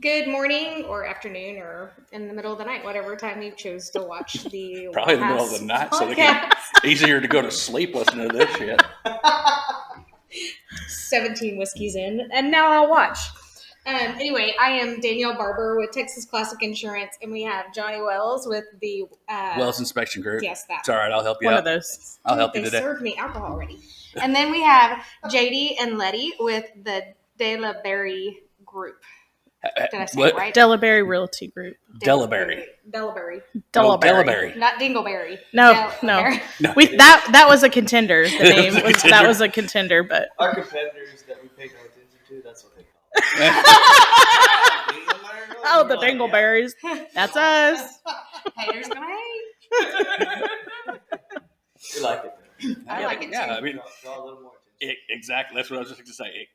Good morning or afternoon or in the middle of the night, whatever time you chose to watch the Probably in the middle of the night, so they can easier to go to sleep listening to this shit. 17 whiskeys in, and now I'll watch. Anyway, I am Danielle Barber with Texas Classic Insurance, and we have Jon Wells with the Wells Inspection Group. Yes, that. It's all right. I'll help you One out. of those. I'll help you They today. served me alcohol already. And then we have JD and Letty with the DeLaBerry Group. Did I say it right? DeLaBerry Realty Group. DeLaBerry. DeLaBerry. Not Dingleberry. No. No. That was a contender. The name that was a contender, but our competitors that we pay no attention to, that's what they call it. the Dingleberries. That's us. Haters gonna hate. We like it. I like it too. Yeah, I mean, Draw a little more attention. exactly. That's what I was just going to say.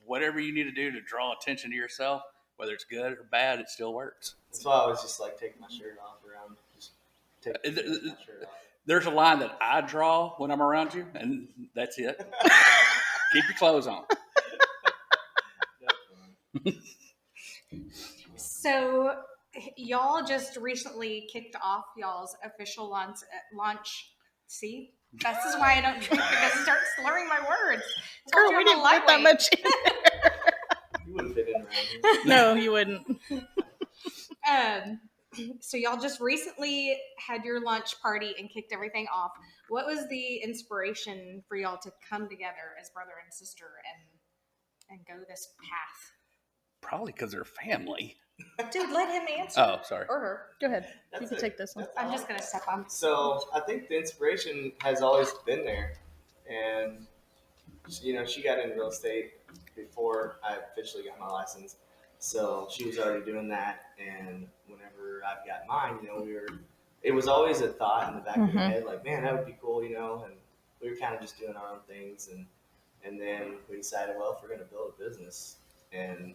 Whatever you need to do to draw attention to yourself, whether it's good or bad, it still works. That's why I was just like taking my shirt off around. Just take my shirt off. There's a line that I draw when I'm around you, and that's it. Keep your clothes on. So, y'all just recently kicked off y'all's official launch. See? This is why I don't drink, because I start slurring my words. Girl, we didn't put that much in there. You wouldn't fit in around here. No, you wouldn't. So y'all just recently had your lunch party and kicked everything off. What was the inspiration for y'all to come together as brother and sister and go this path? Probably because they're family. Dude, let him answer. Oh, sorry. Or her. Go ahead. That's You can it. take this one. I'm just gonna step on. So I think the inspiration has always been there, and she got into real estate before I officially got my license. So she was already doing that, and whenever I got mine, it was always a thought in the back of my head, like, man, that would be cool, and we were kind of just doing our own things, and then we decided, well, if we're going to build a business and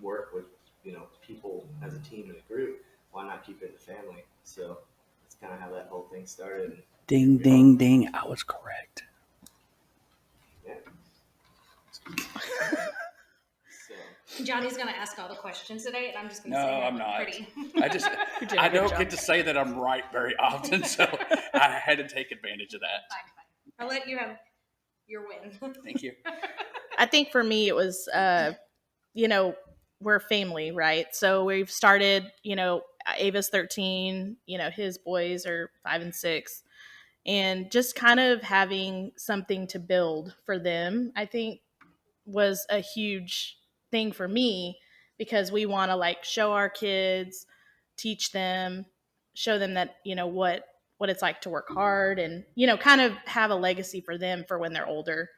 work with, people as a team and a group, why not keep it in the family? So that's kind of how that whole thing started. Ding, ding, ding. I was correct. Yeah. Johnny's gonna ask all the questions today, and I'm just gonna No, say I'm not. pretty. I don't get to say that I'm right very often, so I had to take advantage of that. Fine. I'll let you have your win. Thank you. I think for me it was we're family, right? So we've started, Ava's 13, his boys are 5 and 6, and just kind of having something to build for them, I think was a huge thing for me, because we want to show our kids, teach them, show them that, what it's like to work hard, and, kind of have a legacy for them for when they're older.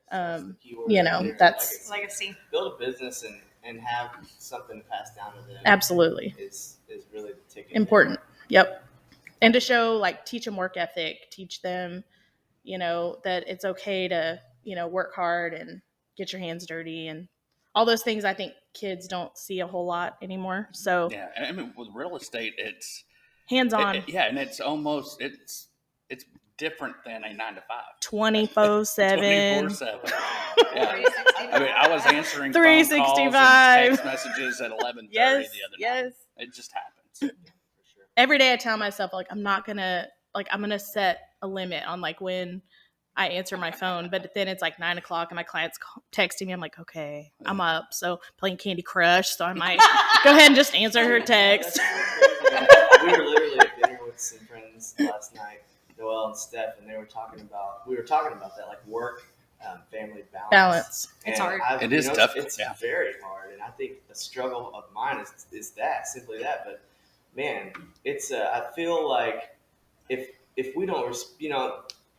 That's the keyword. That's legacy. Build a business and have something passed down to them. Absolutely. Is really the ticket. Important. Yep. And to show, teach them work ethic, teach them, that it's okay to, work hard and get your hands dirty, and all those things I think kids don't see a whole lot anymore. So Yeah, I mean, with real estate, it's hands-on. and it's almost it's different than a 9 to 5. 24/7. 24/7. Yeah. I mean, I was answering phone calls 365. and text messages at 11:30 Yes, the other night. yes. It just happens. Every day I tell myself, I'm going to set a limit on when I answer my phone, but then it's 9 o'clock and my client's texting me. I'm like, okay, I'm up. So playing Candy Crush. So I might go ahead and just answer her text. We were literally at dinner with some friends last night, Noelle and Steph, and we were talking about that, work, family balance. It's hard. It is tough. It's very hard. And I think the struggle of mine is simply that. But man, it's, I feel like if we don't,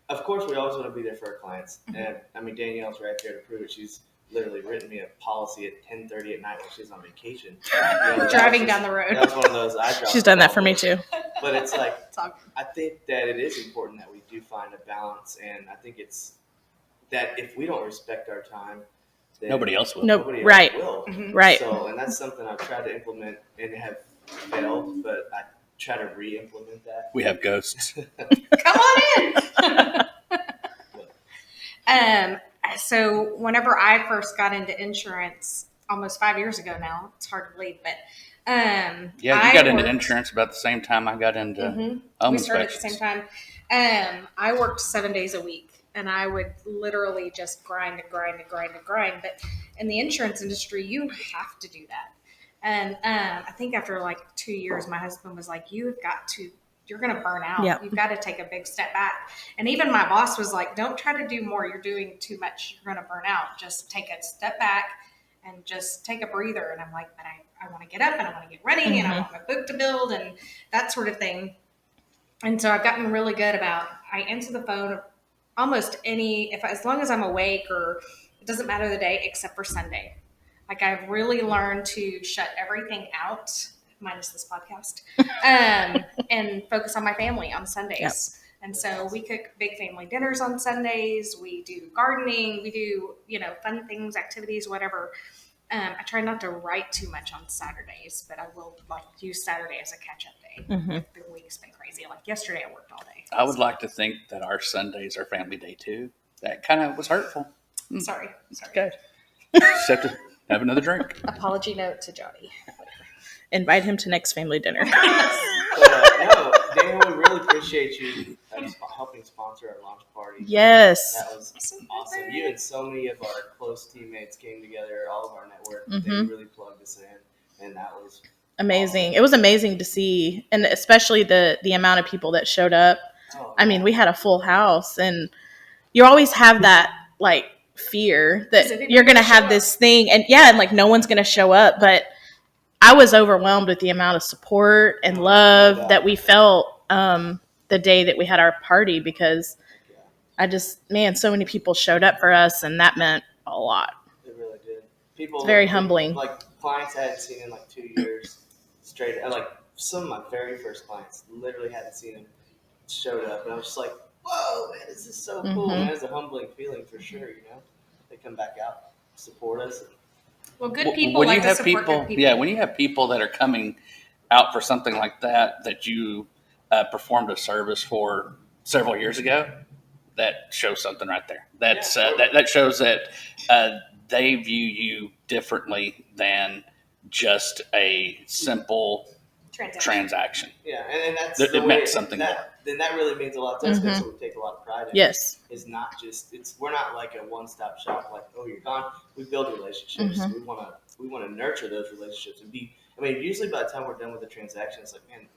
of course, we always want to be there for our clients. And I mean, Danielle's right there to prove it. She's literally written me a policy at 10:30 at night while she's on vacation. Driving down the road. That's one of those I drive. She's done that for me too. But it's It's all good. I think that it is important that we do find a balance. And I think it's that if we don't respect our time, then Nobody else will. No, nobody right. else will. Mhm. Right. So, and that's something I've tried to implement and have failed, but I try to re-implement that. We have ghosts. Come on in. So whenever I first got into insurance, almost 5 years ago now. It's hard to believe, but Yeah, you I got into worked- insurance about the same time I got into home we started at the inspections. same time. I worked 7 days a week, and I would literally just grind and grind and grind and grind. But in the insurance industry, you have to do that. And I think after like 2 years, my husband was like, "You've got to. You're going to burn out. Yep. You've got to take a big step back." And even my boss was like, "Don't try to do more. You're doing too much. You're going to burn out. Just take a step back and just take a breather." And I'm like, "But I want to get up and I want to get ready and I want my book to build and that sort of thing." And so I've gotten really good about, I answer the phone almost as long as I'm awake, or it doesn't matter the day except for Sunday. Like, I've really learned to shut everything out, minus this podcast, and focus on my family on Sundays. Yep. And so we cook big family dinners on Sundays. We do gardening. We do, fun things, activities, whatever. I try not to write too much on Saturdays, but I will use Saturday as a catch-up day. If the week's been crazy. Like yesterday, I worked all day. I would like to think that our Sundays are family day too. That kind of was hurtful. Sorry. Good. Just have to have another drink. Apology note to Jody. Invite him to next family dinner. No, Danielle, we really appreciate you helping sponsor our launch party. Yes. That was awesome. You and so many of our close teammates came together, all of our network. They really plugged us in, and that was Amazing. It was amazing to see, and especially the amount of people that showed up. I mean, we had a full house, and you always have that like fear that you're going to have this thing, and like no one's going to show up. But I was overwhelmed with the amount of support and love that we felt the day that we had our party, because so many people showed up for us, and that meant a lot. It really did. People, it's very humbling. Like clients I hadn't seen in like 2 years straight. And like some of my very first clients literally hadn't seen them, showed up, and I was just like, "Whoa, man, this is so cool!" And it's a humbling feeling for sure. They come back out, support us. Well, good people when like you to have support people, good people. yeah, when you have people that are coming out for something like that you performed a service for several years ago, that shows something right there. That's that shows that they view you differently than just a simple transaction. Yeah, and that's It meant something more. Then that really means a lot to us. That's what we take a lot of pride in. Yes. It's not just we're not like a one-stop shop. Like, oh, you're gone. We build relationships. We want to nurture those relationships and be. I mean, usually by the time we're done with the transaction, it's like, man,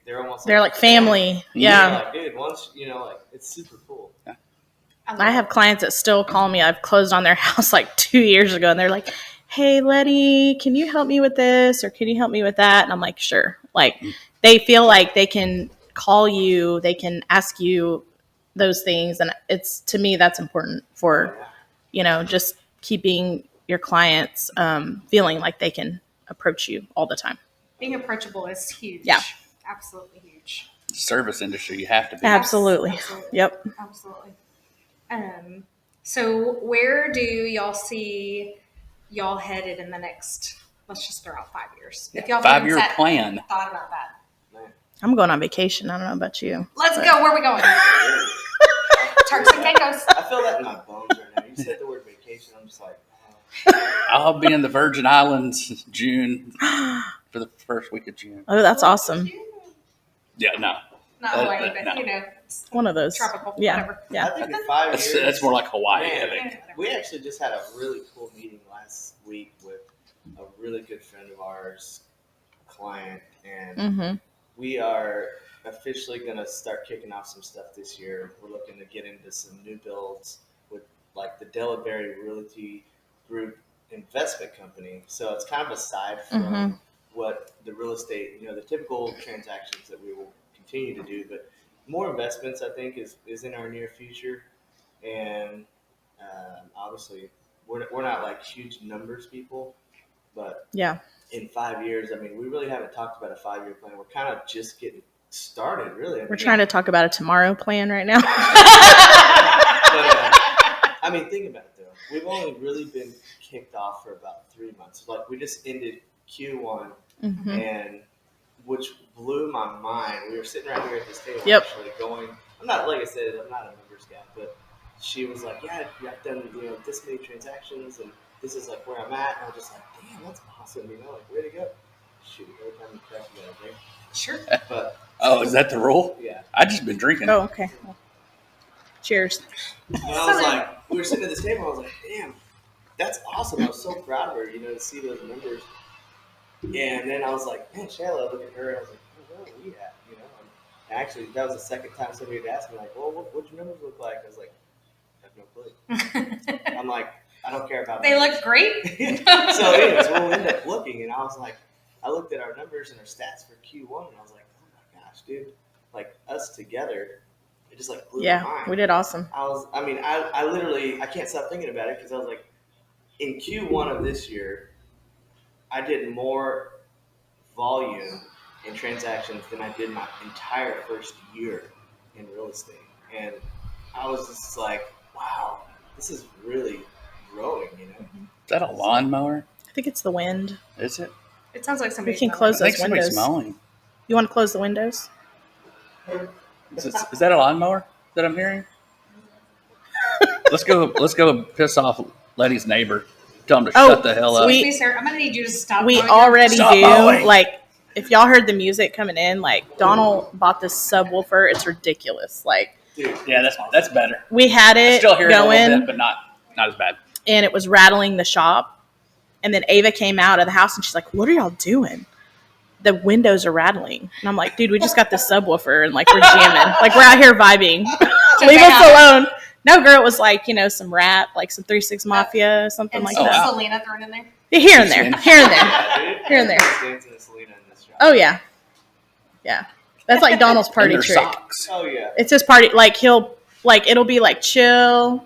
they're almost they're like family. Yeah. Like, dude, once like it's super cool. Yeah. I have clients that still call me. I've closed on their house like 2 years ago, and they're like, "Hey, Letty, can you help me with this, or can you help me with that?" And I'm like, "Sure." Like, they feel like they can call you, they can ask you those things, and it's, to me, that's important for just keeping your clients feeling like they can approach you all the time. Being approachable is huge. Yeah. Absolutely huge. Service industry, you have to be. Absolutely. Yep. Absolutely. So where do y'all see y'all headed in the next, let's just throw out 5 years. If y'all 5-year plan. Thought about that. I'm going on vacation. I don't know about you. Let's go. Where are we going? Turks and Caicos. I feel that in my bones right now. You said the word vacation. I'm just like, I'll be in the Virgin Islands June for the first week of June. Oh, that's awesome. Yeah, no. Not Hawaii, but no. One of those. tropical, Yeah. whatever. Yeah. I think in 5 years. That's more like Hawaii, Man, I think. we actually just had a really cool meeting last week with a really good friend of ours, client, and we are officially going to start kicking off some stuff this year. We're looking to get into some new builds with like the DeLaBerry Realty Group investment company. So it's kind of aside from what the real estate, the typical transactions that we will continue to do, but more investments, I think, is in our near future. And obviously, we're not like huge numbers people, but in 5 years, I mean, we really haven't talked about a 5-year plan. We're kind of just getting started, really. We're trying to talk about a tomorrow plan right now. But, I mean, think about it, though. We've only really been kicked off for about 3 months. Like, we just ended Q1, and which blew my mind. We were sitting right here at this table actually going, I'm not a numbers guy, but she was like, yeah, I've done, this many transactions, and this is like where I'm at. And I was just like, damn, that's awesome. You know, like where to go? Shoot, every time you crash, you gotta drink. Sure. But Oh, is that the rule? yeah. I just been drinking. Oh, okay. Well, cheers. And I was like, we were sitting at this table. I was like, damn, that's awesome. I was so proud of her, you know, to see those numbers. And then I was like, man, Shayla, look at her. And I was like, where are we at? You know, and actually, that was the second time somebody had asked me, like, well, what'd your numbers look like? I was like, I have no clue. I'm like, I don't care about They numbers. look great. So anyways, we'll end up looking, and I was like, I looked at our numbers and our stats for Q1, and I was like, oh my gosh, dude, like us together, it just like blew my Yeah, mind. we did awesome. I literally, I can't stop thinking about it because I was like, in Q1 of this year, I did more volume in transactions than I did my entire first year in real estate. And I was just like, wow, this is really growing, you know? Is that a lawnmower? I think it's the wind. Is it? It sounds like We somebody can close I think those windows. somebody's mowing. You want to close the windows? Is that a lawnmower that I'm hearing? Let's go piss off Letty's neighbor. Tell him to Oh, shut the hell up. Excuse me, sir. I'm gonna need you to stop. We mowing. already Stop do. mowing. Like, if y'all heard the music coming in, like Donald bought this subwoofer. It's ridiculous. Like, Dude, Yeah, that's better. we had I it still hear it a little going, bit, but not as bad. and it was rattling the shop. And then Ava came out of the house, and she's like, "What are y'all doing? The windows are rattling." And I'm like, "Dude, we just got this subwoofer, and like we're jamming, like we're out here vibing. Leave us alone." No, girl, it was like, you know, some rap, like some 3-6 Mafia, something And like so that. Selena thrown in there. Yeah, here and there, here and there. yeah, dude. Here and there. Dancing with Selena in this shop. Oh yeah, yeah. That's like Donald's party And their trick. socks. Oh yeah. It's his party. Like it'll be like chill,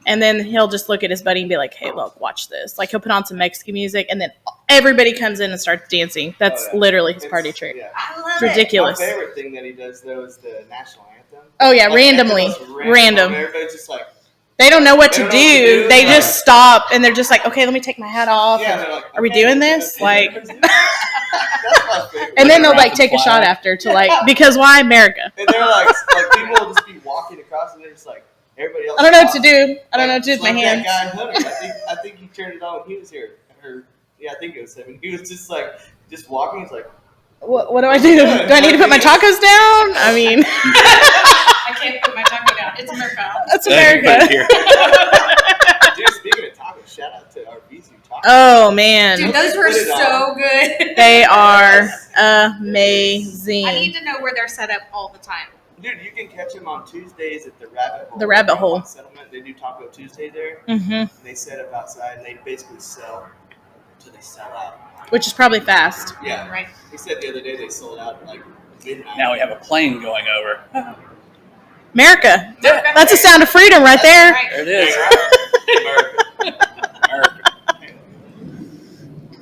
and then he'll just look at his buddy and be like, "Hey, look, watch this." Like he'll put on some Mexican music, and then everybody comes in and starts dancing. That's Oh, yeah. literally his It's- party trick. Yeah. I love It's it. ridiculous. My favorite thing that he does though is the national anthem. Oh yeah, Like, randomly, at the most random. Everybody's just like, They don't know what They to don't know what to do. do. They Right. just stop and they're just like, "Okay, let me take my hat off." yeah, and- they're like, Are we okay, doing okay, this? okay, Like- let's do this. That's my favorite. and then they'll Around like the take a flag. shot after to like because why America? And they're like people will just be walking across and they're just like everybody else. I don't know what to stops. do. I don't know what to do with my Like hands. That guy Hunter, I think he turned it on when he was here. Or yeah, I think it was him. And he was just like walking. He's like, What do I do? Do I need to put my tacos down? I mean, I can't put my taco down. It's America. that's Hey, put it America. here. dude. Speaking of tacos, shout out to our Vizu tacos. Oh man, Dude, those were Put it so good. they are I need amazing. to know where they're set up all the time. Dude, you can catch them on Tuesdays at the Rabbit Hole. The Rabbit On Hole. Settlement. They do Taco Tuesday there. hmm And they set up outside and they basically sell until they sell out. Which is probably fast. Yeah. Right. They said the other day they sold out at like midnight. Now we have a plane going over. America. Yeah. That's a sound of freedom right there. Right. There it is. America. America.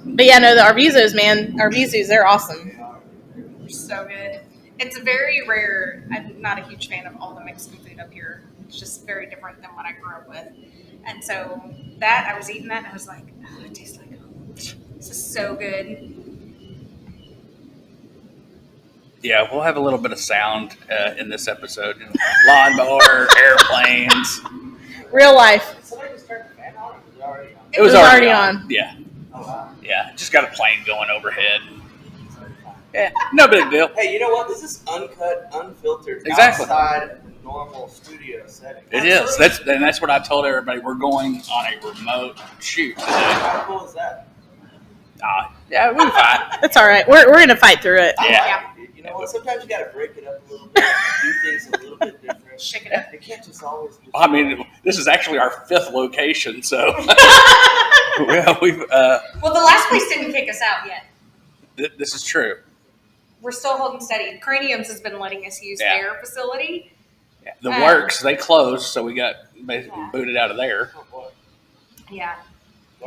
But yeah, no, the Arvizos, man, Arvizos, they're awesome. They're so good. It's very rare. I'm not a huge fan of all the Mexican food up here. It's just very different than what I grew up with. And so I was eating that and I was like, oh, it tastes like home. This is so good. Yeah, we'll have a little bit of sound in this episode. Lawnmower, airplanes. Real life. Did somebody just turn the fan on? Or was it already on? It was already on. Yeah, Oh wow. yeah. Just got a plane going overhead. Yeah, no big deal. Hey, you know what? This is uncut, unfiltered, Exactly. outside normal studio setting. It is. That's what I told everybody. We're going on a remote shoot today. How cool is that? Yeah, we're fine. That's all right. We're gonna fight through it. I Yeah. like it. You know what? Sometimes you got to break it up a little bit, do things a little bit different. Shake it up. It can't just always. Just I mean, this is actually our 5th location, so well, we've. Well, the last place didn't kick us out yet. This is true. We're still holding steady. Craniums has been letting us use Yeah. their facility. Yeah. The Works, they closed, so we got basically Yeah. booted out of there. Oh boy. Yeah.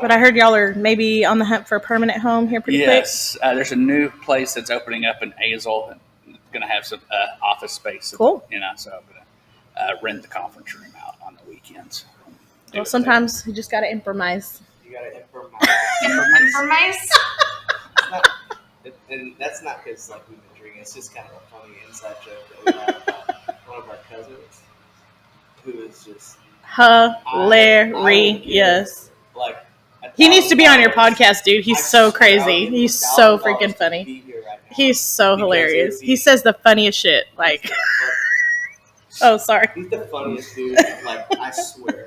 But I heard y'all are maybe on the hunt for a permanent home here pretty quick. Yes, there's a new place that's opening up in Azle. It's going to have some office space. Cool. You know, so I'm going to rent the conference room out on the weekends. Do Well, it sometimes you just gotta improvise. You got to improvise. Improvise. And that's not because like we've been drinking. It's just kind of a funny inside joke that we have about one of our cousins who is just Hilarious. like. I He needs to be on your $1,000. podcast, dude. He's I so swear I'll crazy. give him He's so $1,000 freaking to funny. be here right now. He's so Because it hilarious. would be- He says the funniest shit. Like, oh, sorry. He's the funniest dude. Like, I swear.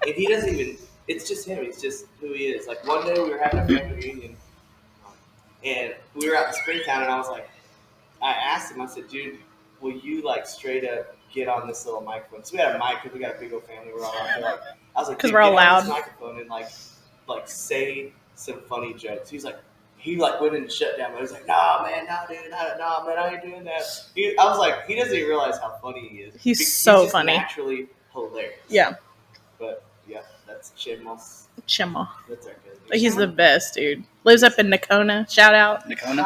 And he doesn't even. It's just him. He's just who he is. Like, one day we were having a family reunion, and we were out in Springtown, and I was like, I asked him. I said, dude, will you like straight up get on this little microphone? So we had a mic because we got a big old family. We're all out there. Like, I was like, 'Cause dude, we're all get on loud. this microphone and like say some funny jokes. He's like. He like went into shutdown. I was like, "Nah, man, nah, dude, nah, man, I ain't doing that." I was like, he doesn't even realize how funny he is. He's so just funny. naturally hilarious. Yeah. But yeah, that's Chimos. Chimma. That's our good. He's the best, dude. Lives up in Nakona. Shout out. Nakona?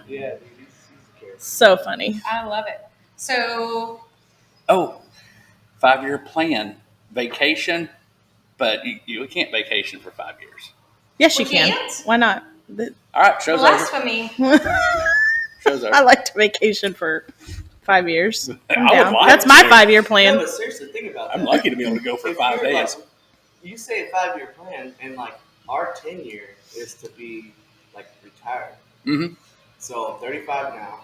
Yeah, dude, he's a character. So funny. I love it. So Oh, 5-year plan. Vacation, but you can't vacation for 5 years. Yes, We you can. can't? Why not? All right, show's over. blasphemy. Show's over. I like to vacation for 5 years. I'm I would down. like That's my to. 5-year No, plan. but seriously, think about that. I'm lucky to be able to go for If 5 you're, days. like, you say a 5-year plan, and like our 10-year is to be like retired. Mm-hmm. So I'm 35 now.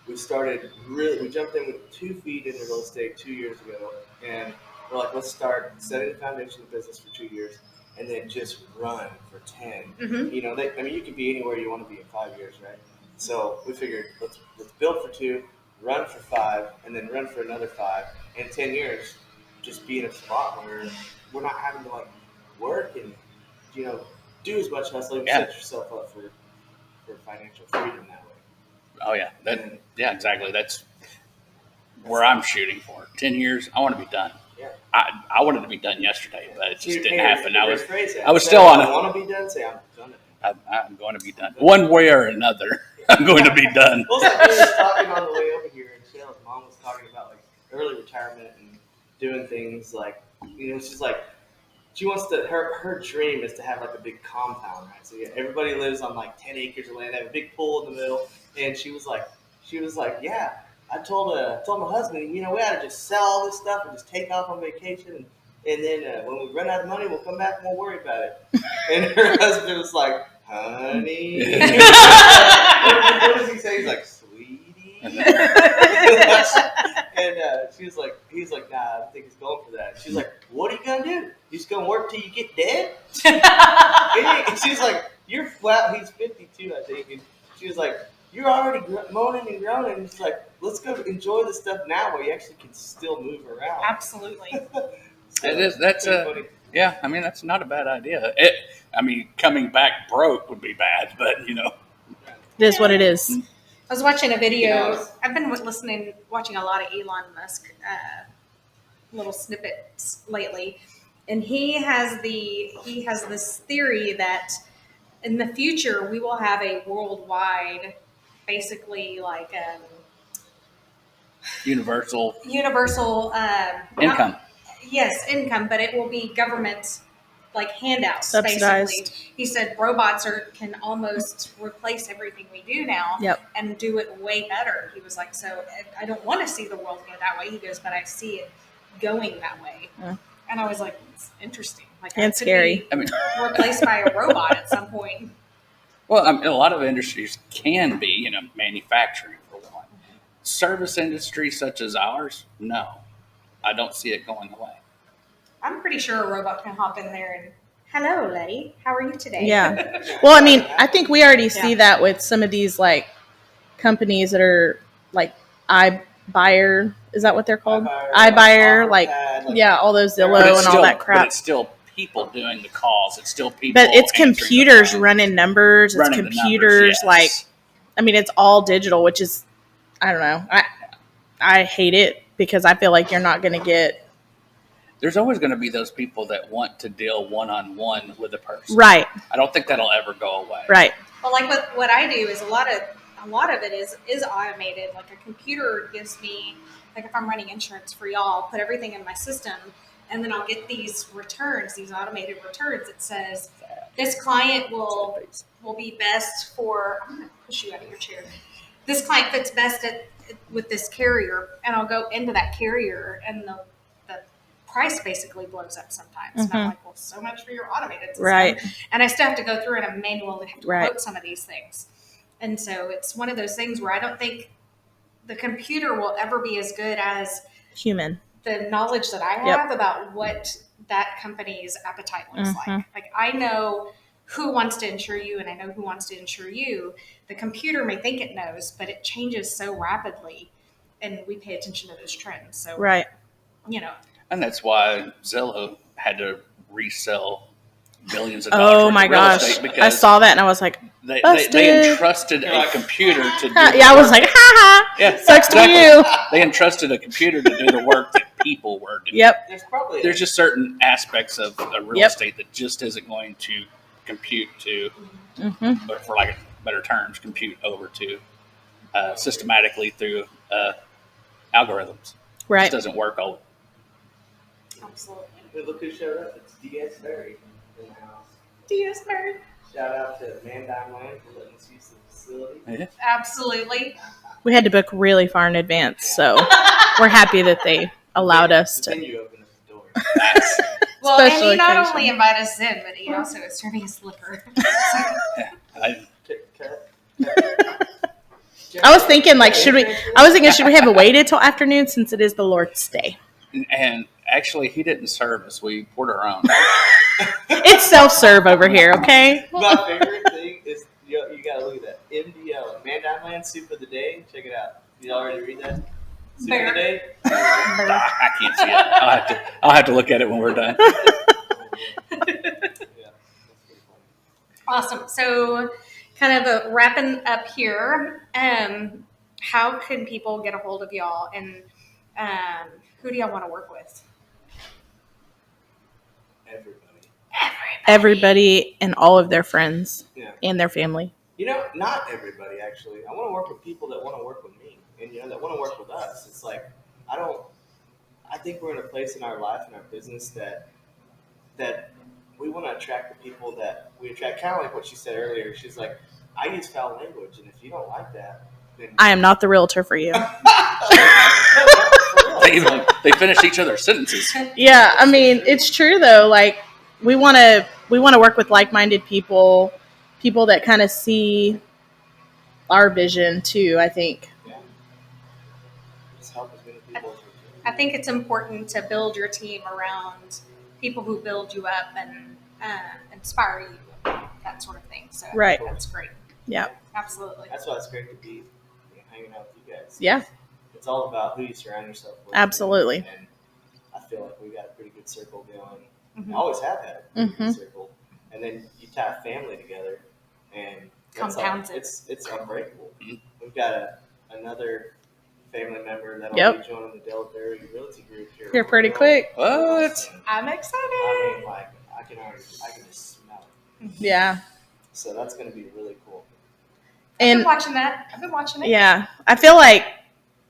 We jumped in with 2 feet into real estate 2 years ago, and we're like, let's start setting the foundation of the business for 2 years, and then just run for 10. Mhm. You know, you can be anywhere you want to be in 5 years, right? So we figured let's build for 2, run for 5, and then run for another 5. In 10 years, just be in a spot where we're not having to like work and do as much hustling. Yeah. Set yourself up for financial freedom that way. Oh yeah, yeah, exactly. That's where I'm shooting for. 10 years, I want to be done. Yeah. I wanted to be done yesterday, but it just didn't happen. I was I still on I it. want to be done. Say I'm done. I'm going to be done. One way or another, I'm going to be done. Well, like we were talking on the way over here, and Shayla's mom was talking about like early retirement and doing things like she's like she wants to her dream is to have like a big compound, right? So yeah, everybody lives on like 10 acres of land. They have a big pool in the middle, and she was like, yeah. I told my husband, we ought to just sell all this stuff and just take off on vacation, and then when we run out of money, we'll come back and we'll worry about it. And her husband was like, honey. What does he say? He's like, sweetie. And he's like, nah, I don't think he's going for that. She's like, what are you gonna do? You just gonna work till you get dead? And she's like, you're flat. He's 52, I think. And she was like, you're already moaning and groaning. And she's like, let's go enjoy the stuff now where you actually can still move around. Absolutely. So, that's funny. yeah. I mean, that's not a bad idea. Coming back broke would be bad, but It is what it is. I was watching a video. I've been watching a lot of Elon Musk little snippets lately, and he has this theory that in the future we will have a worldwide, basically like universal income. Yes, income, but it will be government like handouts. Subsidized. Basically, he said robots can almost replace everything we do now. Yep. And do it way better. He was like, so I don't want to see the world go that way. He goes, but I see it going that way. Yeah. And I was like, it's interesting. Like, And I could scary. be replaced by a robot at some point. Well, a lot of industries can be, manufacturing for one. Service industries such as ours, no, I don't see it going away. I'm pretty sure a robot can hop in there and, hello, Letty, how are you today? Yeah. Well, I mean, I think we already see that with some of these like companies that are like iBuyer. Is that what they're called? iBuyer, like all those Zillow and all that crap. But it's still people doing the calls. It's still people. But it's answering the computers phone. running numbers. It's Running the computers numbers, yes. it's all digital, which is, I don't know. I hate it because I feel like you're not going to get. There's always going to be those people that want to deal one-on-one with a person. Right. I don't think that'll ever go away. Right. Well, like what I do is a lot of it is automated. Like a computer gives me, like if I'm running insurance for y'all, I'll put everything in my system, and then I'll get these returns, these automated returns. It says this client will be best for. I'm going to push you out of your chair. This client fits best with this carrier, and I'll go into that carrier, and the price basically blows up sometimes. And I'm like, well, so much for your automated system. Right. And I still have to go through and manually have to Right. quote some of these things. And so it's one of those things where I don't think the computer will ever be as good as Human. the knowledge that I have about what that company's appetite looks like. Like, I know who wants to insure you and I know who wants to insure you. The computer may think it knows, but it changes so rapidly and we pay attention to those trends. So, Right. you know. And that's why Zillow had to resell billions of dollars Oh worth my of real gosh. estate because I saw that and I was like, they busted. entrusted a computer to do yeah, I was like, ha ha. yeah, Sucks to exactly. you. They entrusted a computer to do the work that people were doing. Yep. There's just certain aspects of real estate that just isn't going to compute to, but for like better terms, compute over to systematically through algorithms. Right. It just doesn't work all. Absolutely. Hey, look who showed up. It's DeLaBerry in the house. DeLaBerry. Shout out to Mandime Land for letting us use the facility. Yeah. Absolutely. We had to book really far in advance, so we're happy that they allowed us Then to. you open up the door. Nice. Well, and Special he not occasion. only invited us in, but he also is turning his liquor. Cut. I was thinking, like, should we have waited till afternoon since it is the Lord's Day? And actually, he didn't serve us. We poured our own. It's self-serve over here, okay? My favorite thing is you gotta look at that. MDL, Mandime Land Soup of the Day. Check it out. Did you already read that? Soup Bear. of the Day. I can't see it. I'll have to look at it when we're done. Yeah, that's pretty funny. Awesome. So, kind of wrapping up here, how can people get a hold of y'all, and who do y'all want to work with? Everybody and all of their friends Yeah. and their family. You know, not everybody actually. I want to work with people that want to work with me, and that want to work with us. It's like I think we're in a place in our life and our business that we want to attract the people that we attract. Kind of like what she said earlier. She's like, I use foul language, and if you don't like that, then I am not the realtor for you. They finish each other's sentences. Yeah, I mean, it's true though. Like, we want to work with like-minded people that kind of see our vision too, I think. Yeah. Just help as many people as we can. I think it's important to build your team around people who build you up and inspire you, that sort of thing. So, Right. That's great. Yeah. Absolutely. That's why it's great to be hanging out with you guys. Yeah. It's all about who you surround yourself with. Absolutely. And I feel like we got a pretty good circle going. Mhm. I always have had a pretty Mm-hmm. good circle. And then you tie a family together, and that's Compounds it. It's unbreakable. We've got another family member that'll Yep. be joining the DeLaBerry Realty Group here. You're pretty real quick. What? soon. I'm excited. I mean, like I can just smell it. Yeah. So that's going to be really cool. I've been And watching that. I've been watching it. yeah, I feel like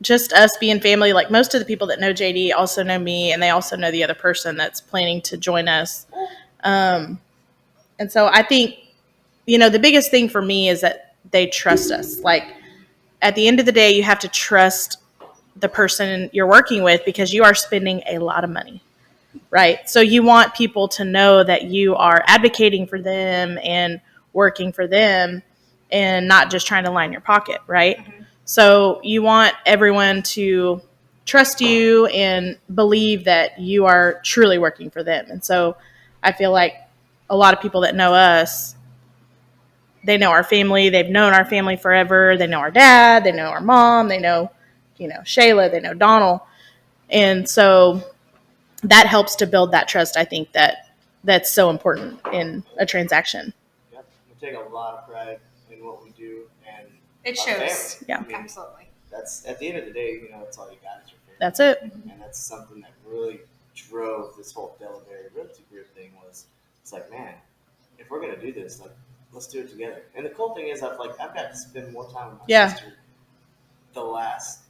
just us being family, like most of the people that know JD also know me, and they also know the other person that's planning to join us. And so I think, the biggest thing for me is that they trust us. Like, at the end of the day, you have to trust the person you're working with because you are spending a lot of money, right? So you want people to know that you are advocating for them and working for them and not just trying to line your pocket, right? Mm-hmm. So you want everyone to trust you and believe that you are truly working for them. And so I feel like a lot of people that know us, they know our family. They've known our family forever. They know our dad. They know our mom. They know, Shayla. They know Donald. And so that helps to build that trust. I think that's so important in a transaction. Yep. We take a lot of pride in what we do, and It our shows. family. Yeah. I mean, Absolutely. that's at the end of the day, that's all you got is your family. That's it. And that's something that really drove this whole DeLaBerry Realty Group thing. Was it's like, man, if we're gonna do this, like, let's do it together. And the cool thing is, I've got to spend more time with my Yeah. sister the last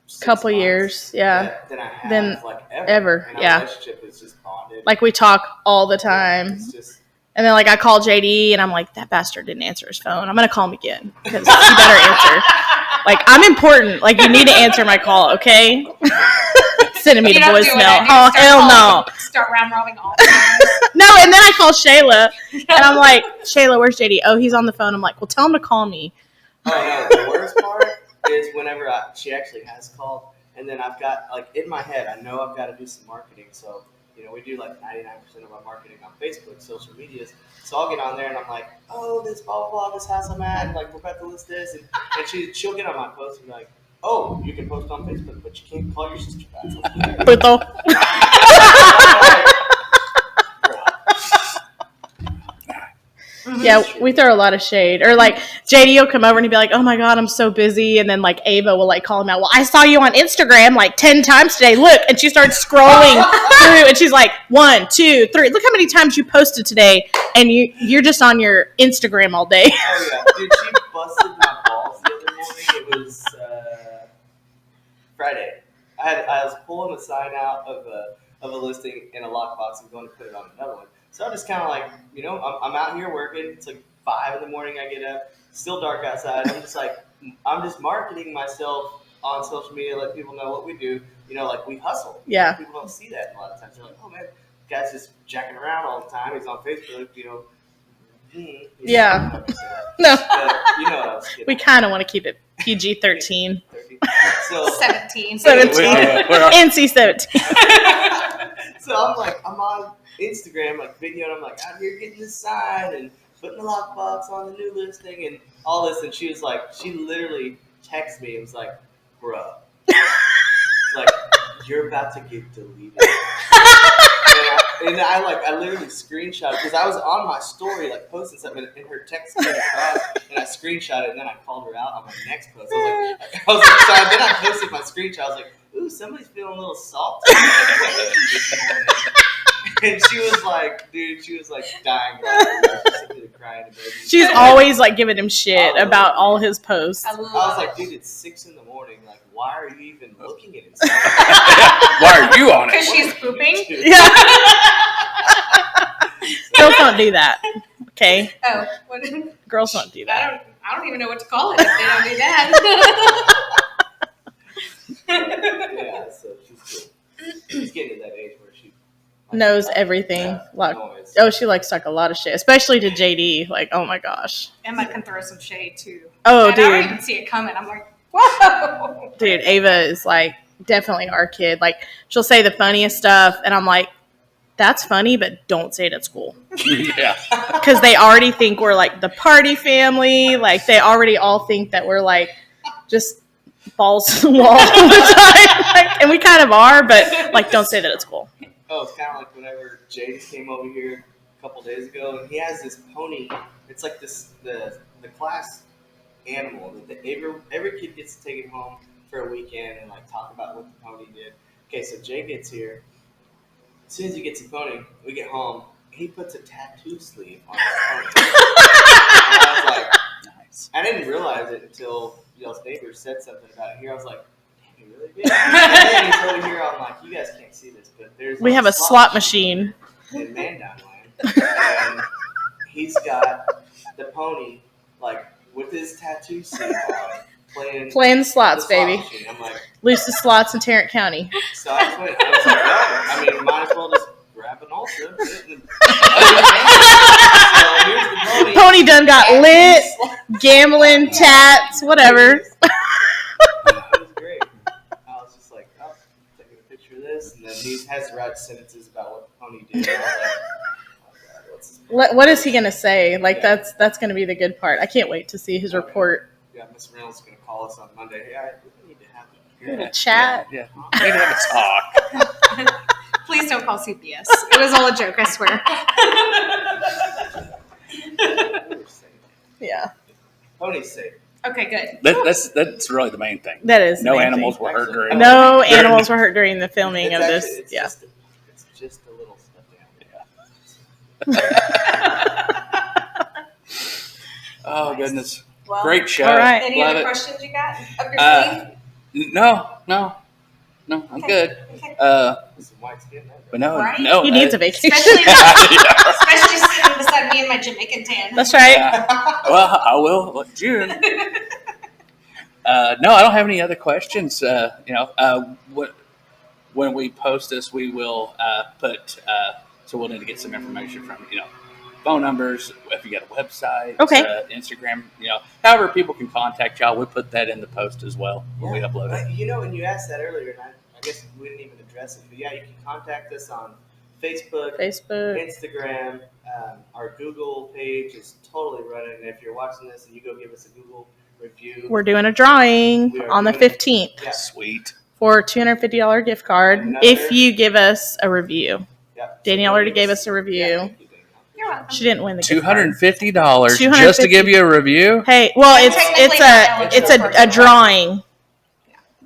6 Couple months years, yeah. than I have Than like ever, And our yeah. relationship is just bonded. Like, we talk all the time. It's just And then, like, I call JD, and I'm like, that bastard didn't answer his phone. I'm going to call him again because he better answer. Like, I'm important. Like, you need to answer my call, okay? sending me You the don't do it. voicemail. You Oh, start hell no. calling- Start round robbing all. No, and then I call Shayla, and I'm like, Shayla, where's JD? Oh, he's on the phone. I'm like, well, tell him to call me. Oh no, the worst part is whenever she actually has called, and then I've got like in my head, I know I've got to do some marketing. So we do like 99% of our marketing on Facebook, social medias. So I'll get on there and I'm like, oh, this blah blah blah, this house I'm at, and like we're about to list this, and she'll get on my post and be like, oh, you can post on Facebook, but you can't call your sister back. I'm like, Puto. Yeah, we throw a lot of shade. Or like JD will come over and he'll be like, oh my God, I'm so busy. And then like Ava will like call him out. Well, I saw you on Instagram like 10 times today. Look. And she starts scrolling through and she's like, 1, 2, 3. Look how many times you posted today. And you're just on your Instagram all day. Oh yeah, dude, she busted my balls the other morning. It was Friday. I was pulling a sign out of a listing in a lockbox and going to put it on another one. So I'm just kind of like, I'm out here working. It's like 5 in the morning. I get up, still dark outside. I'm just like, I'm just marketing myself on social media, let people know what we do. Like we hustle. Yeah. People don't see that a lot of times. They're like, oh man, the guy's just jacking around all the time. He's on Facebook. Yeah. No. No. But you know what I was kidding. We kind of want to keep it PG-13. So 17. 17. We're- NC-17. So I'm on Instagram, like videoing, I'm like out here getting this sign and putting the lockbox on the new listing and all this. And she literally texted me and was like, bruh, like, you're about to get deleted. And I literally screenshot it because I was on my story, like posting something, and her text came across, and I screenshot it, and then I called her out on my next post. Then I posted my screenshot. I was like, ooh, somebody's feeling a little salty. And she was like, dying. She crying. She's always like giving him shit about all his posts. I I was like, dude, it's 6 in the morning. Like, why are you even looking at it? Why are you on Because it? she's pooping. Yeah. Girls don't do that. Okay. Oh, what? Girls don't do that. I don't even know what to call it if they don't do that. Yeah, so she's getting to that age where she Knows everything. Yeah, Like, always. oh, she likes talk a lot of shit, especially to JD. Like, oh my gosh. Emma can throw some shade too. Oh, and I don't dude. even see it coming. I'm like, whoa. Dude, Ava is like definitely our kid. Like, she'll say the funniest stuff, and I'm like, that's funny, but don't say it at school. Yeah. Because they already think we're like the party family. Like, they already all think that we're like just balls to the wall all the time. Like, and we kind of are, but like, don't say that at school. Oh, it's kind of like whenever Jade came over here a couple days ago, and he has this pony. It's like the class animal that every kid gets to take it home for a weekend and like talk about what the pony did. Okay, so Jay gets here. As soon as he gets the pony, we get home. He puts a tattoo sleeve on his pony. And I was like, Nice. I didn't realize it until y'all's neighbor said something about it here. I was like, damn, he really did. And then he's over here. I'm like, you guys can't see this, but there's We like have a slot machine. in Mandownland, and he's got the pony like with his tattoo sleeve on, Playing slots, the slot baby. machine. I'm like, Loosest slots in Tarrant County. so I just went. I was like, well, I mean, might as well just grab an Ultra. So here's the pony. Pony done got And lit, he's gambling, tats, whatever. It was great. I was just like, oh, taking a picture of this, and then he has to write sentences about what the pony did. And I was like, oh God, what's this? What is he gonna say? Like, that's gonna be the good part. I can't wait to see his report. Yeah, Miss Reynolds is going to call us on Monday. Hey, we need to have A little a chat. Yeah. We need to have a talk. Please don't call CPS. It was all a joke, I swear. Yeah, Pony's safe. Okay, good. That's really the main thing. that is the No main animals thing. were hurt during. No animals were hurt during the filming of this. It's Yeah. just a little stuff down. Oh goodness. Well, Great show. All right. Any Love other it. questions you got up your sleeve? No, I'm good. Okay. Some white skin. But no, Right? no. He needs a vacation. Especially, Yeah. especially sitting beside me in my Jamaican tan. That's right. Yeah. Well, I will. Well, June. No, I don't have any other questions. What when we post this, we will put. So we'll need to get some information from phone numbers. If you got a website, Okay. Instagram, however people can contact y'all. We put that in the post as well when we upload it. When you asked that earlier, and I guess we didn't even address it, but yeah, you can contact us on Facebook, Instagram. Our Google page is totally running. And if you're watching this and you go give us a Google review, We're doing a drawing on the 15th Yeah. Sweet. for a $250 gift card if you give us a review. Yeah. Danielle already gave us a review. Yeah, thank you, Danielle. You're welcome. She didn't win the gift card. $250 just to give you a review. Hey, well, And technically not it's eligible a for drawing.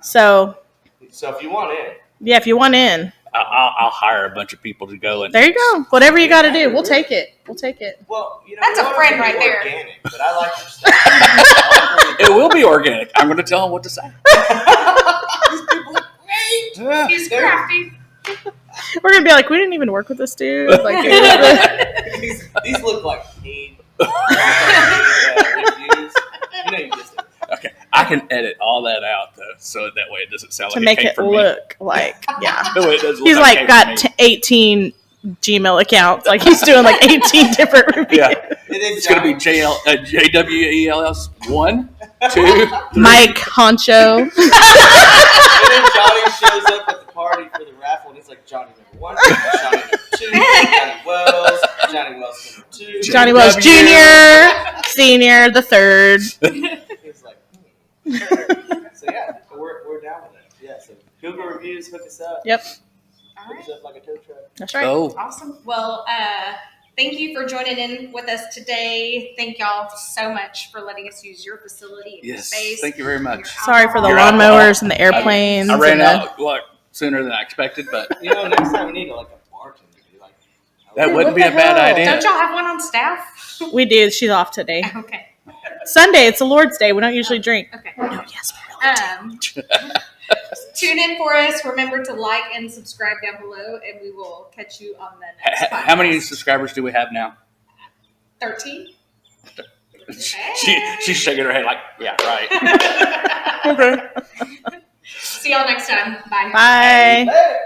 So if you want in, yeah, if you want in, I'll hire a bunch of people to go and. there you go. Whatever you got to do, we'll take it. We'll take it. well, That's we a want friend it to be right there. organic, but I like your stuff. It will be organic. I'm going to tell them what to say. Yeah. He's crafty. We're gonna be like, we didn't even work with this dude. Like, these look like paid reviews. You just did. Okay, I can edit all that out though, so that way it doesn't sound to like make it came it from me. look like, yeah. The way it does look He's like it like came got from me. 18 Gmail accounts. Like he's doing like 18 different reviews. Yeah. And then It's going to be JWELS 1, 2, 3. Mike Honcho. And then Johnny shows up at the party for the raffle, and he's like Johnny number 1, Johnny number 2, Johnny Wells number 2. Johnny Wells Jr., Senior, the third. He's like, So yeah, we're down with it. Yeah, so Google reviews, hook us up. Yep. All Hook right. us up like a tow truck. That's right. Oh, Awesome. Well, thank you for joining in with us today. Thank y'all so much for letting us use your facility and your yes. space. Thank you very much. Sorry for the You're lawnmowers and the airplanes. I ran and out sooner than I expected, but Next time we need a bartender to be like. that Dude, wouldn't what be a the bad hell? idea. Don't y'all have one on staff? We do. She's off today. Okay. Sunday. It's the Lord's Day. We don't usually drink. Okay. No, yes, we really do. Tune in for us. Remember to like and subscribe down below, and we will catch you on the next podcast. How many subscribers do we have now? 13. She's shaking her head like, yeah, right. Okay. See y'all next time. Bye. Bye. Hey!